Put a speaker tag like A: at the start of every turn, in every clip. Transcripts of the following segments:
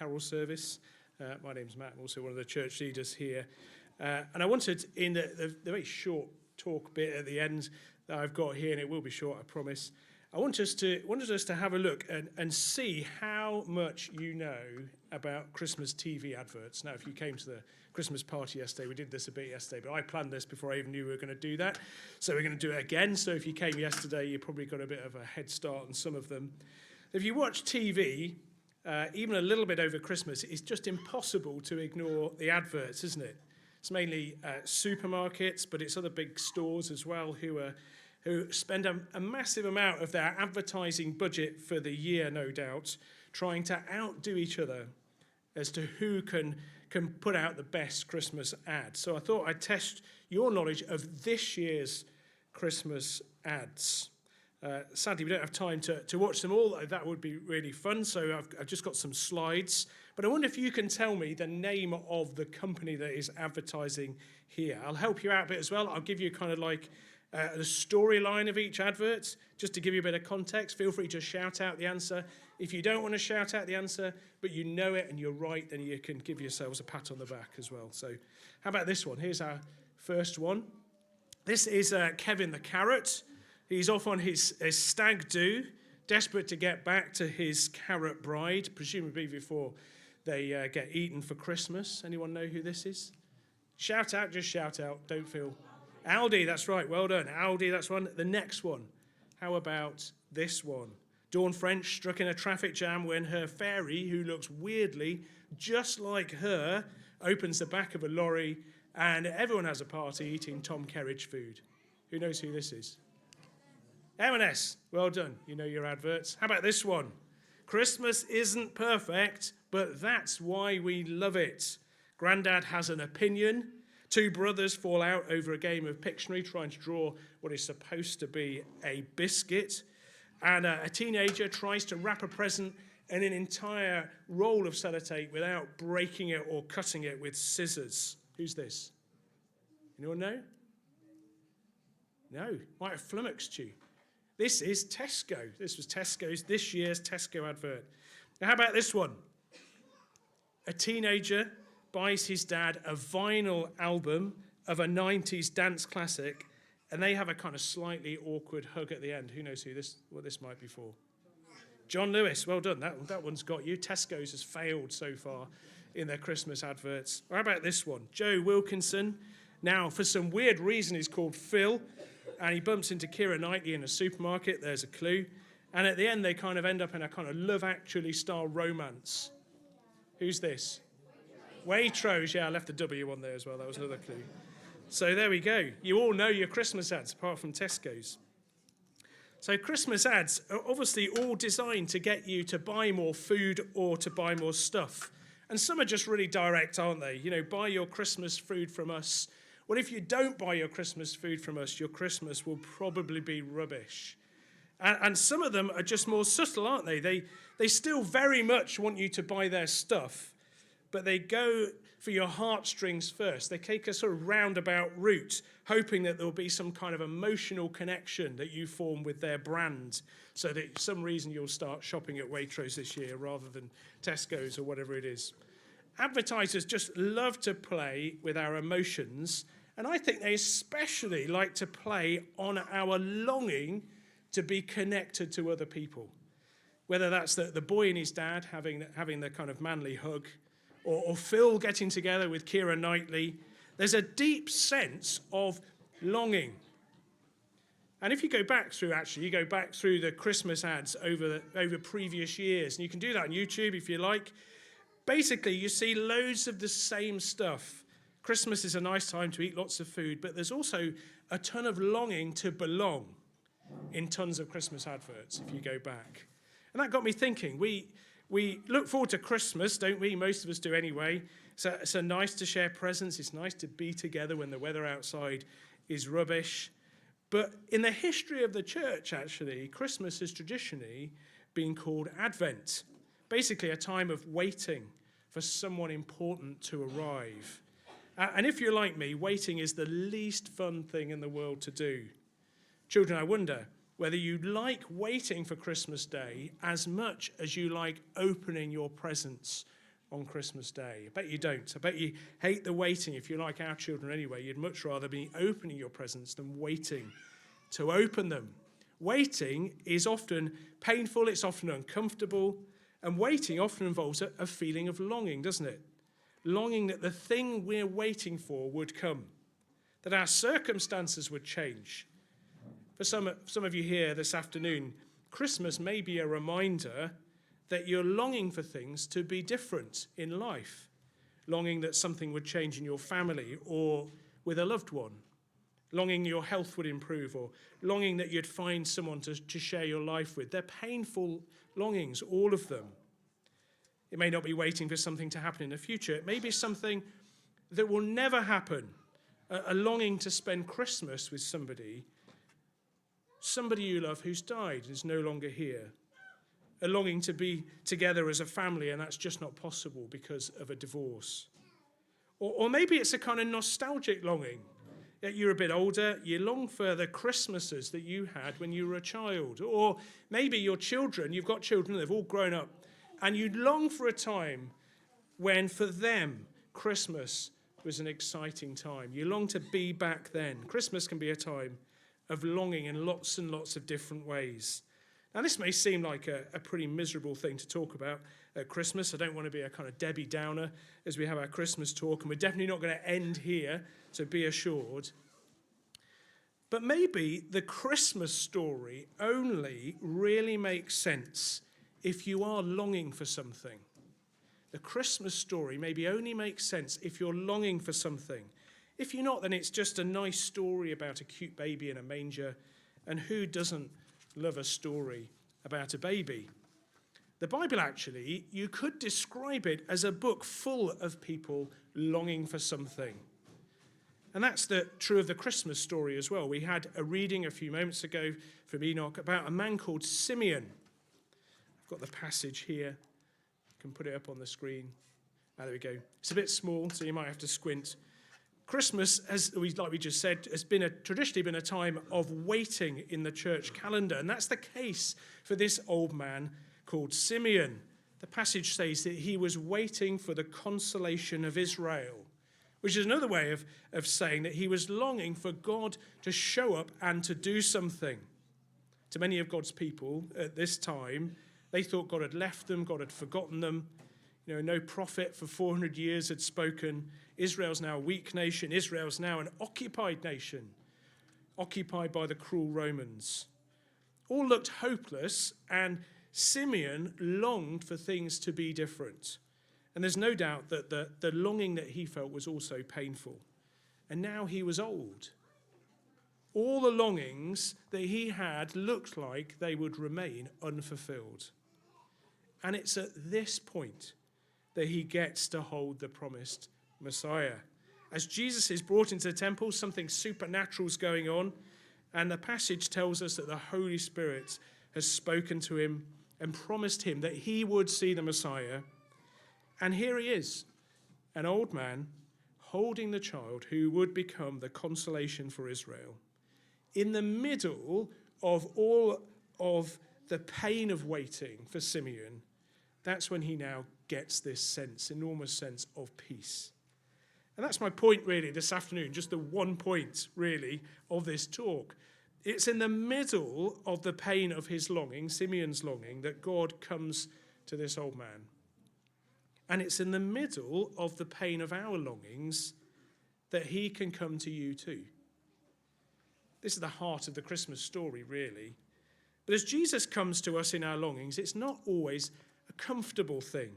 A: carol service. My name's Matt. I'm also one of the church leaders here. And I wanted, in the very short talk bit at the end that I've got here, and it will be short, I promise, I wanted us to have a look and see how much you know about Christmas TV adverts. Now, if you came to the Christmas party yesterday, we did this a bit yesterday, but I planned this before I even knew we were going to do that. So we're going to do it again. So if you came yesterday, you probably got a bit of a head start on some of them. If you watch TV, even a little bit over Christmas, it's just impossible to ignore the adverts, isn't it? It's mainly supermarkets, but it's other big stores as well who spend a massive amount of their advertising budget for the year, no doubt, trying to outdo each other as to who can put out the best Christmas ad. So I thought I'd test your knowledge of this year's Christmas ads. Sadly, we don't have time to watch them all. That would be really fun, so I've just got some slides. But I wonder if you can tell me the name of the company that is advertising here. I'll help you out a bit as well. I'll give you kind of like the storyline of each advert, just to give you a bit of context. Feel free to shout out the answer. If you don't want to shout out the answer, but you know it and you're right, then you can give yourselves a pat on the back as well. So how about this one? Here's our first one. This is Kevin the Carrot. He's off on his stag do, desperate to get back to his carrot bride, presumably before they get eaten for Christmas. Anyone know who this is? Shout out, just shout out. Don't feel... Aldi, that's right. Well done. Aldi, that's one. The next one. How about this one? Dawn French struck in a traffic jam when her fairy, who looks weirdly just like her, opens the back of a lorry and everyone has a party eating Tom Kerridge food. Who knows who this is? M&S. Well done. You know your adverts. How about this one? Christmas isn't perfect, but that's why we love it. Grandad has an opinion. Two brothers fall out over a game of Pictionary trying to draw what is supposed to be a biscuit. And a teenager tries to wrap a present in an entire roll of sellotape without breaking it or cutting it with scissors. Who's this? Anyone know? No, might have flummoxed you. This is Tesco. This was this year's Tesco advert. Now, how about this one? A teenager buys his dad a vinyl album of a 90s dance classic, and they have a kind of slightly awkward hug at the end. Who knows what this might be for? John Lewis. Well done. That one's got you. Tesco's has failed so far in their Christmas adverts. Or how about this one? Joe Wilkinson. Now, for some weird reason, he's called Phil, and he bumps into Keira Knightley in a supermarket. There's a clue. And at the end, they kind of end up in a kind of Love Actually style romance. Who's this? Waitrose. Yeah, I left the W on there as well. That was another clue. So there we go. You all know your Christmas ads, apart from Tesco's. So Christmas ads are obviously all designed to get you to buy more food or to buy more stuff. And some are just really direct, aren't they? You know, buy your Christmas food from us. Well, if you don't buy your Christmas food from us, your Christmas will probably be rubbish. And some of them are just more subtle, aren't they? They still very much want you to buy their stuff, but they go for your heartstrings first. They take a sort of roundabout route, hoping that there will be some kind of emotional connection that you form with their brand, so that for some reason you'll start shopping at Waitrose this year rather than Tesco's or whatever it is. Advertisers just love to play with our emotions, and I think they especially like to play on our longing to be connected to other people. Whether that's the boy and his dad having the kind of manly hug, or Phil getting together with Keira Knightley, there's a deep sense of longing. And if you go back through the Christmas ads over previous years, and you can do that on YouTube if you like, basically you see loads of the same stuff. Christmas is a nice time to eat lots of food, but there's also a ton of longing to belong in tons of Christmas adverts if you go back. And that got me thinking, we look forward to Christmas, don't we? Most of us do anyway. So it's nice to share presents. It's nice to be together when the weather outside is rubbish. But in the history of the church, actually, Christmas has traditionally been called Advent, basically a time of waiting for someone important to arrive. And if you're like me, waiting is the least fun thing in the world to do. Children, I wonder whether you like waiting for Christmas Day as much as you like opening your presents on Christmas Day? I bet you don't. I bet you hate the waiting. If you're like our children anyway, you'd much rather be opening your presents than waiting to open them. Waiting is often painful, it's often uncomfortable, and waiting often involves a feeling of longing, doesn't it? Longing that the thing we're waiting for would come, that our circumstances would change. For some of you here this afternoon, Christmas may be a reminder that you're longing for things to be different in life, longing that something would change in your family or with a loved one, longing your health would improve, or longing that you'd find someone to share your life with. They're painful longings, all of them. It may not be waiting for something to happen in the future. It may be something that will never happen, a longing to spend Christmas with somebody you love who's died and is no longer here, a longing to be together as a family, and that's just not possible because of a divorce. Or maybe it's a kind of nostalgic longing. You're a bit older, you long for the Christmases that you had when you were a child. Or maybe your children, you've got children, they've all grown up, and you long for a time when for them Christmas was an exciting time. You long to be back then. Christmas can be a time of longing in lots and lots of different ways. Now, this may seem like a pretty miserable thing to talk about at Christmas. I don't want to be a kind of Debbie Downer as we have our Christmas talk, and we're definitely not going to end here, so be assured. But maybe the Christmas story only really makes sense if you are longing for something. The Christmas story maybe only makes sense if you're longing for something. If you're not, then it's just a nice story about a cute baby in a manger, and who doesn't love a story about a baby? The Bible, actually, you could describe it as a book full of people longing for something. And that's true of the Christmas story as well. We had a reading a few moments ago from Enoch about a man called Simeon. I've got the passage here. I can put it up on the screen. There we go. It's a bit small, so you might have to squint. Christmas, like we just said, has traditionally been a time of waiting in the church calendar. And that's the case for this old man called Simeon. The passage says that he was waiting for the consolation of Israel, which is another way of saying that he was longing for God to show up and to do something. To many of God's people at this time, they thought God had left them, God had forgotten them. No prophet for 400 years had spoken. Israel's now a weak nation. Israel's now an occupied nation, occupied by the cruel Romans. All looked hopeless, and Simeon longed for things to be different. And there's no doubt that the longing that he felt was also painful. And now he was old. All the longings that he had looked like they would remain unfulfilled. And it's at this point that he gets to hold the promised Messiah. As Jesus is brought into the temple, something supernatural is going on, and the passage tells us that the Holy Spirit has spoken to him and promised him that he would see the Messiah. And here he is, an old man holding the child who would become the consolation for Israel. In the middle of all of the pain of waiting for Simeon, that's when he now gets this enormous sense of peace. And that's my point really this afternoon, just the one point really of this talk. It's in the middle of the pain of his longing, Simeon's longing, that God comes to this old man. And it's in the middle of the pain of our longings that he can come to you too. This is the heart of the Christmas story, really. But as Jesus comes to us in our longings, it's not always a comfortable thing.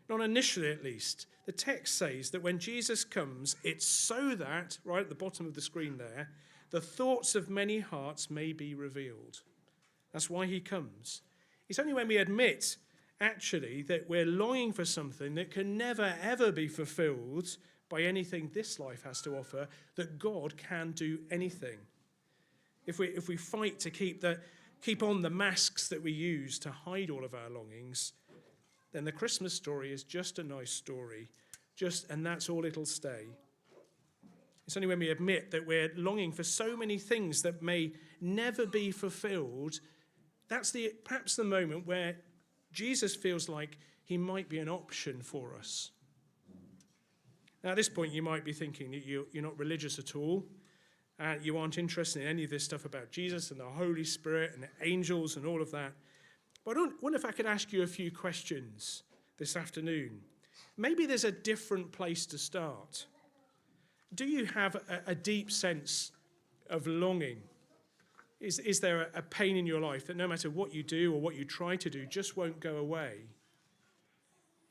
A: Not initially, at least. The text says that when Jesus comes, it's so that, right at the bottom of the screen there, the thoughts of many hearts may be revealed. That's why he comes. It's only when we admit, actually, that we're longing for something that can never, ever be fulfilled by anything this life has to offer, that God can do anything. If we fight to keep on the masks that we use to hide all of our longings, then the Christmas story is just a nice story, and that's all it'll stay. It's only when we admit that we're longing for so many things that may never be fulfilled, that's perhaps the moment where Jesus feels like he might be an option for us. Now, at this point, you might be thinking that you're not religious at all. You aren't interested in any of this stuff about Jesus and the Holy Spirit and the angels and all of that. But I wonder if I could ask you a few questions this afternoon. Maybe there's a different place to start. Do you have a deep sense of longing? Is there a pain in your life that no matter what you do or what you try to do just won't go away?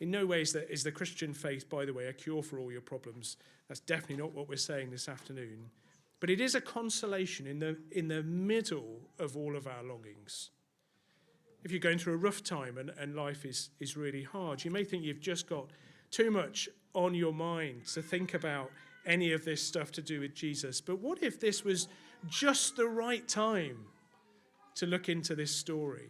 A: In no ways is the Christian faith, by the way, a cure for all your problems. That's definitely not what we're saying this afternoon. But it is a consolation in the middle of all of our longings. If you're going through a rough time and life is really hard, you may think you've just got too much on your mind to think about any of this stuff to do with Jesus. But what if this was just the right time to look into this story?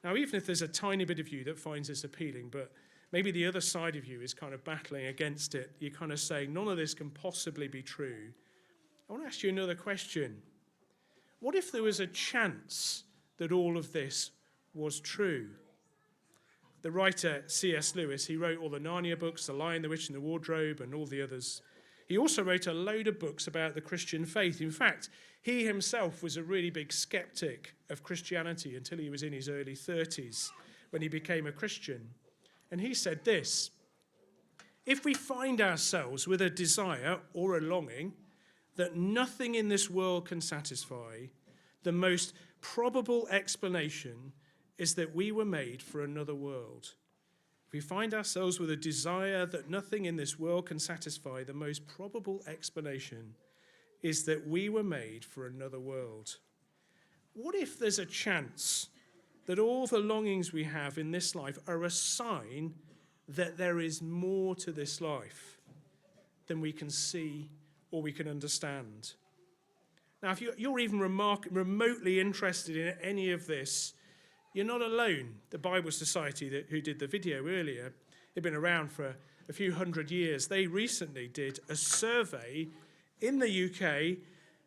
A: Now, even if there's a tiny bit of you that finds this appealing, but maybe the other side of you is kind of battling against it, you're kind of saying, none of this can possibly be true. I want to ask you another question. What if there was a chance that all of this was true? The writer C.S. Lewis, he wrote all the Narnia books, The Lion, the Witch and the Wardrobe, and all the others. He also wrote a load of books about the Christian faith. In fact, he himself was a really big skeptic of Christianity until he was in his early 30s when he became a Christian. And he said this: if we find ourselves with a desire or a longing that nothing in this world can satisfy, the most probable explanation is that we were made for another world. If we find ourselves with a desire that nothing in this world can satisfy, the most probable explanation is that we were made for another world. What if there's a chance that all the longings we have in this life are a sign that there is more to this life than we can see or we can understand? Now, if you're even remotely interested in any of this, you're not alone. The Bible Society, who did the video earlier, they've been around for a few hundred years. They recently did a survey in the UK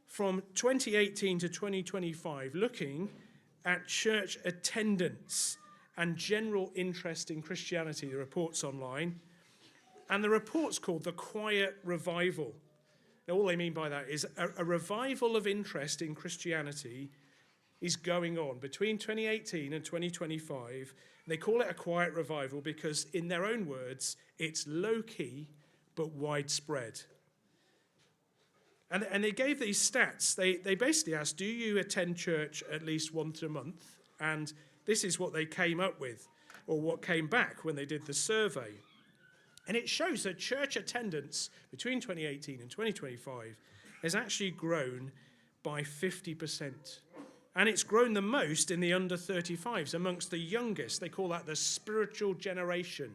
A: from 2018 to 2025, looking at church attendance and general interest in Christianity. The report's online. And the report's called The Quiet Revival. Now, all they mean by that is a revival of interest in Christianity is going on between 2018 and 2025. They call it a quiet revival because, in their own words, it's low-key but widespread. And they gave these stats. They basically asked, do you attend church at least once a month? And this is what they came up with, or what came back when they did the survey. And it shows that church attendance between 2018 and 2025 has actually grown by 50%. And it's grown the most in the under 35s, amongst the youngest. They call that the spiritual generation,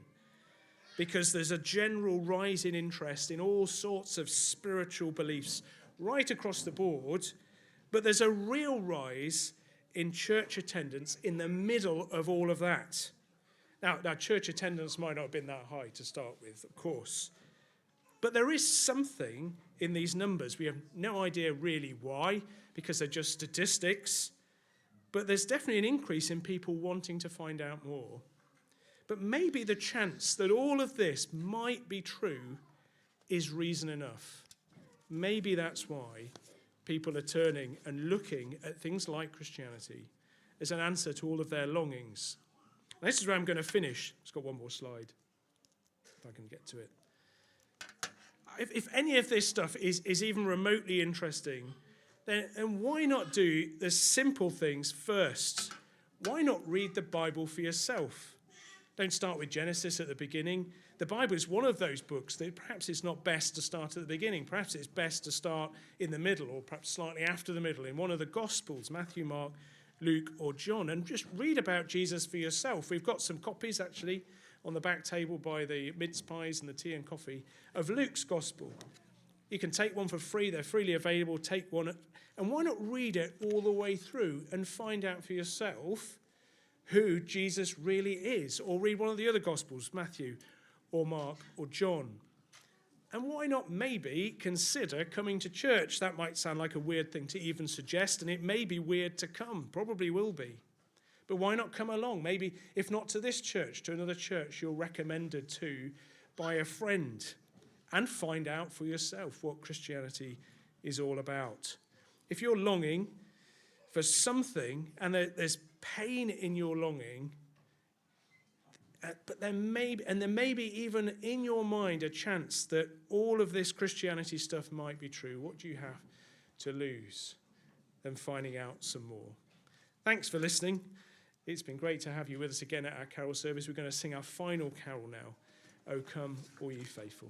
A: because there's a general rise in interest in all sorts of spiritual beliefs right across the board. But there's a real rise in church attendance in the middle of all of that. Now, church attendance might not have been that high to start with, of course. But there is something in these numbers. We have no idea really why, because they're just statistics. But there's definitely an increase in people wanting to find out more. But maybe the chance that all of this might be true is reason enough. Maybe that's why people are turning and looking at things like Christianity as an answer to all of their longings. And this is where I'm going to finish. It's got one more slide, if I can get to it. If any of this stuff is even remotely interesting, then why not do the simple things first? Why not read the Bible for yourself? Don't start with Genesis at the beginning. The Bible is one of those books that perhaps it's not best to start at the beginning. Perhaps it's best to start in the middle, or perhaps slightly after the middle, in one of the Gospels, Matthew, Mark, Luke, or John, and just read about Jesus for yourself. We've got some copies, actually, on the back table by the mince pies and the tea and coffee of Luke's Gospel. You can take one for free. They're freely available. Take one. And why not read it all the way through and find out for yourself who Jesus really is? Or read one of the other Gospels, Matthew or Mark or John. And why not maybe consider coming to church? That might sound like a weird thing to even suggest, and it may be weird to come. Probably will be. But why not come along? Maybe, if not to this church, to another church you're recommended to by a friend, and find out for yourself what Christianity is all about. If you're longing for something and there's pain in your longing, but there may be even in your mind a chance that all of this Christianity stuff might be true, what do you have to lose than finding out some more? Thanks for listening. It's been great to have you with us again at our carol service. We're going to sing our final carol now, O Come, All Ye Faithful.